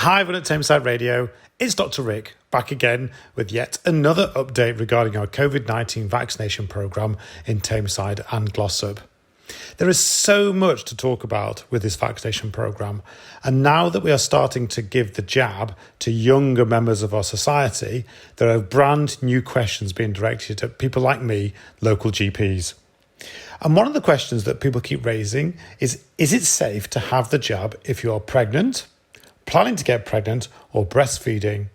Hi everyone at Tameside Radio, it's Dr. Rick back again with yet another update regarding our COVID-19 vaccination programme in Tameside and Glossop. There is so much to talk about with this vaccination programme, and now that we are starting to give the jab to younger members of our society, there are brand new questions being directed at people like me, local GPs. And one of the questions that people keep raising is it safe to have the jab if you are pregnant, planning to get pregnant, or breastfeeding?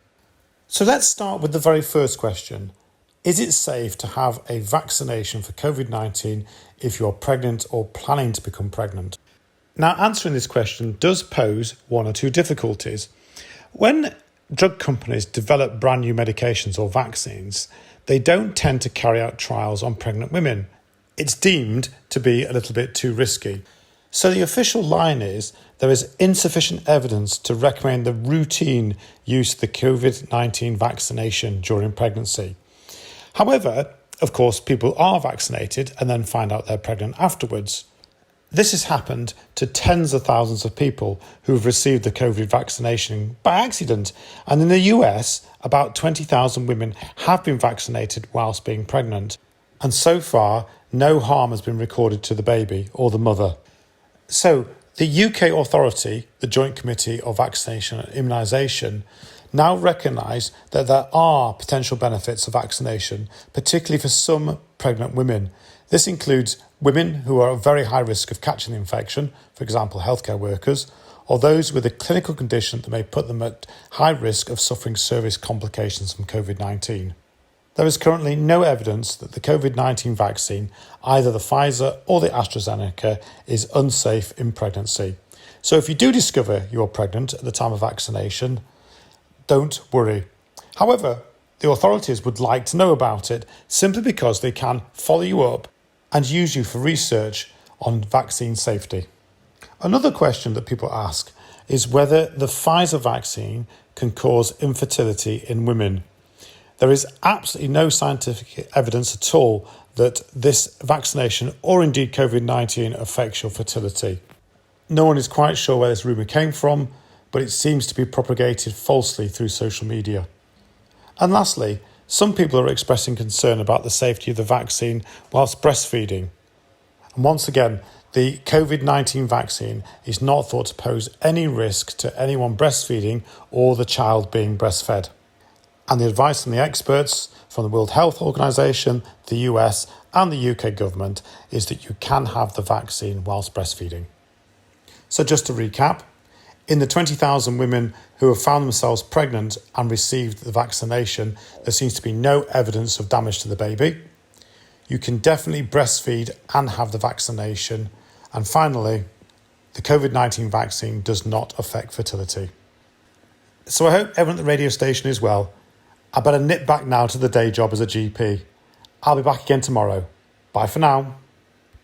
So let's start with the very first question. Is it safe to have a vaccination for COVID-19 if you're pregnant or planning to become pregnant? Now, answering this question does pose one or two difficulties. When drug companies develop brand new medications or vaccines, they don't tend to carry out trials on pregnant women. It's deemed to be a little bit too risky. So the official line is there is insufficient evidence to recommend the routine use of the COVID-19 vaccination during pregnancy. However, of course, people are vaccinated and then find out they're pregnant afterwards. This has happened to tens of thousands of people who have received the COVID vaccination by accident. And in the US, about 20,000 women have been vaccinated whilst being pregnant. And so far, no harm has been recorded to the baby or the mother. So the UK authority, the Joint Committee of Vaccination and Immunisation, now recognise that there are potential benefits of vaccination, particularly for some pregnant women. This includes women who are at very high risk of catching the infection, for example, healthcare workers, or those with a clinical condition that may put them at high risk of suffering serious complications from COVID-19. There is currently no evidence that the COVID-19 vaccine, either the Fisa or the AstraZeneca, is unsafe in pregnancy. So if you do discover you're pregnant at the time of vaccination, don't worry. However, the authorities would like to know about it simply because they can follow you up and use you for research on vaccine safety. Another question that people ask is whether the Pfizer vaccine can cause infertility in women. There is absolutely no scientific evidence at all that this vaccination or indeed COVID-19 affects your fertility. No one is quite sure where this rumour came from, but it seems to be propagated falsely through social media. And lastly, some people are expressing concern about the safety of the vaccine whilst breastfeeding. And once again, the COVID-19 vaccine is not thought to pose any risk to anyone breastfeeding or the child being breastfed. And the advice from the experts from the World Health Organization, the US and the UK government is that you can have the vaccine whilst breastfeeding. So just to recap, in the 20,000 women who have found themselves pregnant and received the vaccination, there seems to be no evidence of damage to the baby. You can definitely breastfeed and have the vaccination. And finally, the COVID-19 vaccine does not affect fertility. So I hope everyone at the radio station is well. I better nip back now to the day job as a GP. I'll be back again tomorrow. Bye for now.